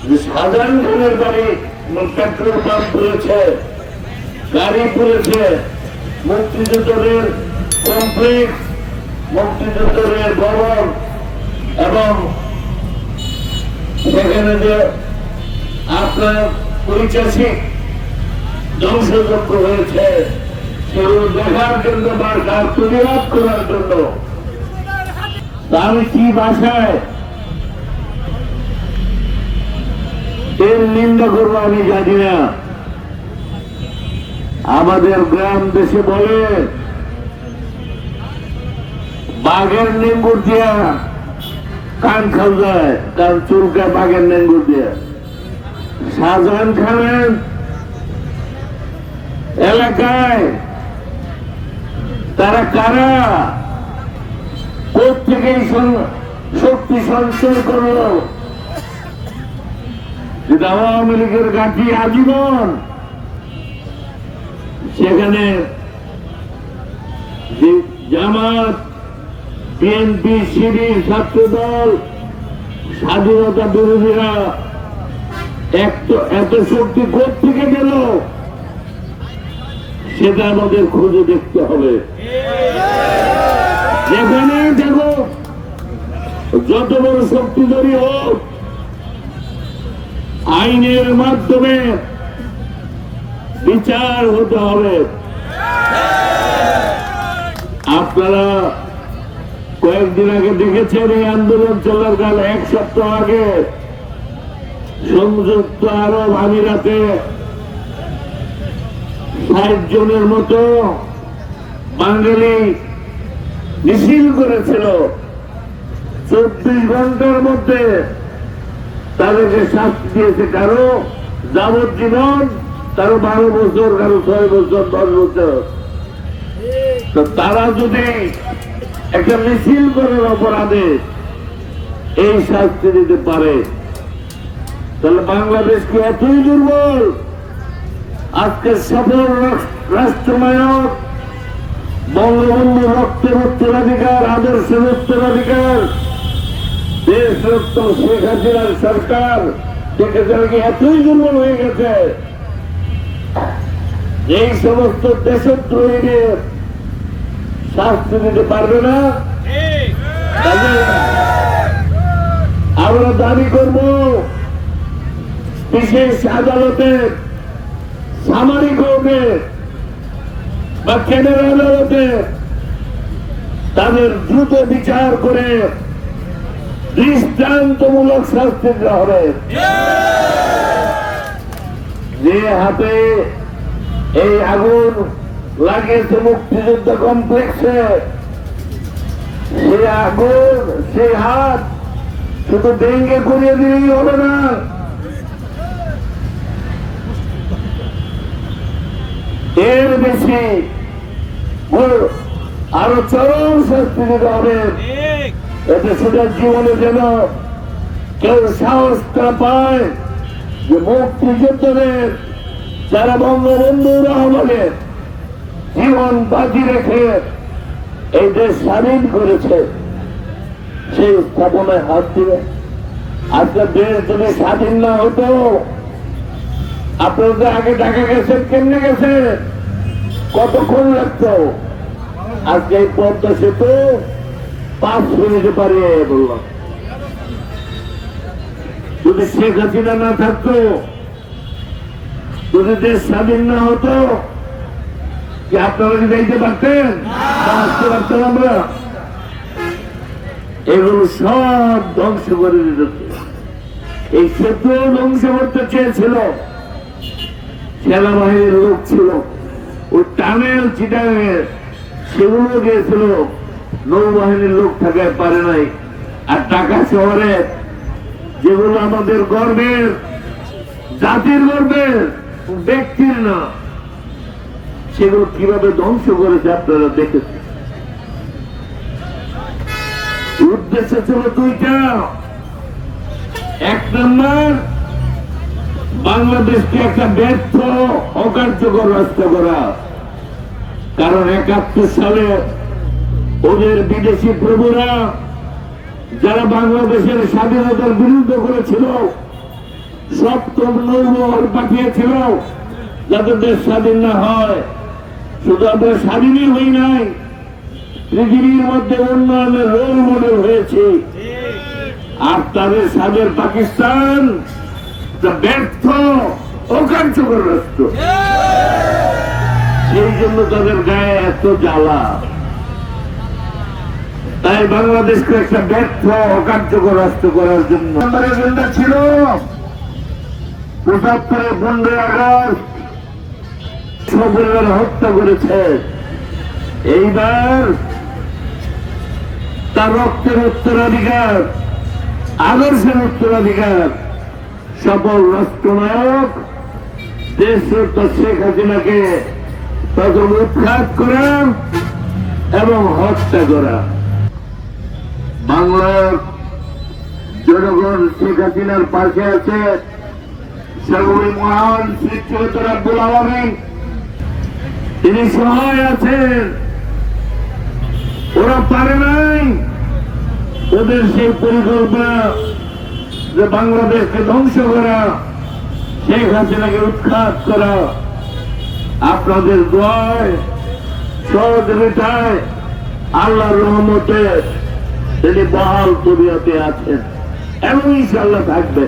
যে শাহজাহান খানের বাড়ি পেট্রোল পাম্প পুড়েছে, গাড়ি পুড়েছে, মুক্তিযোদ্ধাদের কমপ্লেক্স, মুক্তিযোদ্ধাদের ভবন এবং সেখানে যে আপনার ঐতিহাসিক ধ্বংসযজ্ঞ হয়েছে সেগুলো দেখার জন্য বা তার প্রতিবাদ করার জন্য আমি কি ভাষায় এর নিন্দা করবো আমি জানি না। আমাদের গ্রাম দেশে বলে বাঘের নেঙ্গুর দিয়া কান খাল যায়, কারণ চুলকায় বাঘের নেঙ্গুর দিয়া। শাহজাহান খানের এলাকায় তারা কারা, কোথেকে শক্তি সঞ্চয় করলো? যেটা আওয়ামী লীগের ঘাঁটি আজীবন, সেখানে জামাত, বিএনপি, শিবির, ছাত্রদল, স্বাধীনতা বিরোধীরা এত শক্তি কোথেকে পেল সেটা আমাদের খুঁজে দেখতে হবে। যেখানে দেখো যত বড় শক্তিধরী হোক, আইনের মাধ্যমে বিচার হতে হবে। আপনারা কয়েকদিন আগে দেখেছেন এই আন্দোলন চলার কাল, এক সপ্তাহ আগে সংযুক্ত আরব আমিরাতে ৬০ জনের মতো বাঙালি মিছিল করেছিল। ২৪ ঘন্টার মধ্যে তাদেরকে শাস্তি দিয়েছে, কারো যাবজ্জীবন, কারো ১২ বছর, কারো ৬ বছর, ১০ বছর। তো তারা যদি একটা মিছিল করার অপরাধে এই শাস্তি দিতে পারে, তাহলে বাংলাদেশ কি এতই দুর্বল? আজকে সফল রাষ্ট্রনায়ক বঙ্গবন্ধু রক্তের উত্তরাধিকার, আদর্শের উত্তরাধিকার দেশরত্ন শেখ হাসিনার সরকার দেখেছে কি এতই দুর্বল হয়ে গেছে? এই সমস্ত দেশদ্রোহীদের শাস্তি দিতে পারবে না। আমরা দাবি করব বিশেষ আদালতে, সামরিক কোর্টে বা কেন্দ্রীয় আদালতে তাদের দ্রুত বিচার করে দৃষ্টান্তমূলক শাস্তি দেওয়া হবে। যে হাতে এই আগুন লাগিয়েছে মুক্তিযুদ্ধ কমপ্লেক্সে, সেই আগুন, সেই হাত শুধু ভেঙে করিয়ে দিলেই হবে না, এর বেশি আরো চরম শাস্তি দিতে হবে। এতে সেটা জীবনে যেন কেউ সাহস না পায় যে মুক্তিযোদ্ধাদের, যারা বঙ্গবন্ধু রহমানের জীবন বাজি রেখে এই দেশ স্বাধীন করেছে, সেই স্থাপনায় হাত দিবে। আজকে দেশ যদি স্বাধীন না হতো, আপনাদের আগে ঢাকা গেছেন, কেমনে গেছে, কতক্ষণ লাগতো? আজকে এই পদ্মা সেতু 5 মিনিটে পারিয়ে বললাম। যদি শেখ হাসিনা না থাকতো, যদি দেশ স্বাধীন না হতো, কি আপনারা কি যাইতে পারতেন? আসতে পারতেন? আমরা এগুলো সব ধ্বংস করে দিত। এই সেতু ধ্বংস করতে চেয়েছিল, সেনাবাহিনীর লোক ছিল, ওই টানেল চিটাঙে সেগুলো গিয়েছিল, নৌবাহিনীর লোক থাকায় পারে নাই। আর ঢাকা শহরে যেগুলো আমাদের গর্বের, জাতির গর্বের, ব্যক্তির না, সেগুলো কিভাবে ধ্বংস করেছে আপনারা দেখেছেন। উদ্দেশ্য ছিল দুইটা। এক নম্বর, বাংলাদেশকে একটা ব্যর্থ, অকার্যকর রাষ্ট্র করা। কারণ ৭১ সালে ওদের বিদেশি প্রভুরা যারা বাংলাদেশের স্বাধীনতার বিরুদ্ধে করেছিল, সপ্তম নৌবহর পাঠিয়েছিল যাতে দেশ স্বাধীন না হয়। শুধু আমরা স্বাধীনই হই নাই, পৃথিবীর মধ্যে উন্নয়নের রোল মডেল হয়েছে। আর তাদের সাদের পাকিস্তান ব্যর্থ, অকার্যকর রাষ্ট্র। সেই জন্য তাদের গায়ে এত জ্বালা। তাই বাংলাদেশকে একটা ব্যর্থ, অকার্যকর রাষ্ট্র করার জন্য আমার এজেন্ডা ছিল ৭৫ 15 আগস্ট সপরিবারে হত্যা করেছে। এইবার তার রক্তের উত্তরাধিকার, আদর্শের উত্তরাধিকার সফল রাষ্ট্রনায়ক দেশরত্ন শেখ হাসিনাকে তখন উৎখাত করা এবং হত্যা করা। বাংলার জনগণ শেখ হাসিনার পাশে আছে। সেগুলি মহান সৃষ্টিগত রব্বুল আলামিন, তিনি সহায় আছেন। ওরা পারে নাই, ওদের সেই পরিকল্পনা যে বাংলাদেশকে ধ্বংস করা, শেখ হাসিনাকে উৎখাত করা। আপনাদের দোয়ায়, সহযোগিতায়, আল্লাহর রহমতে তিনি বহাল তবিয়তে আছেন এবং ইনশাআল্লাহ থাকবে।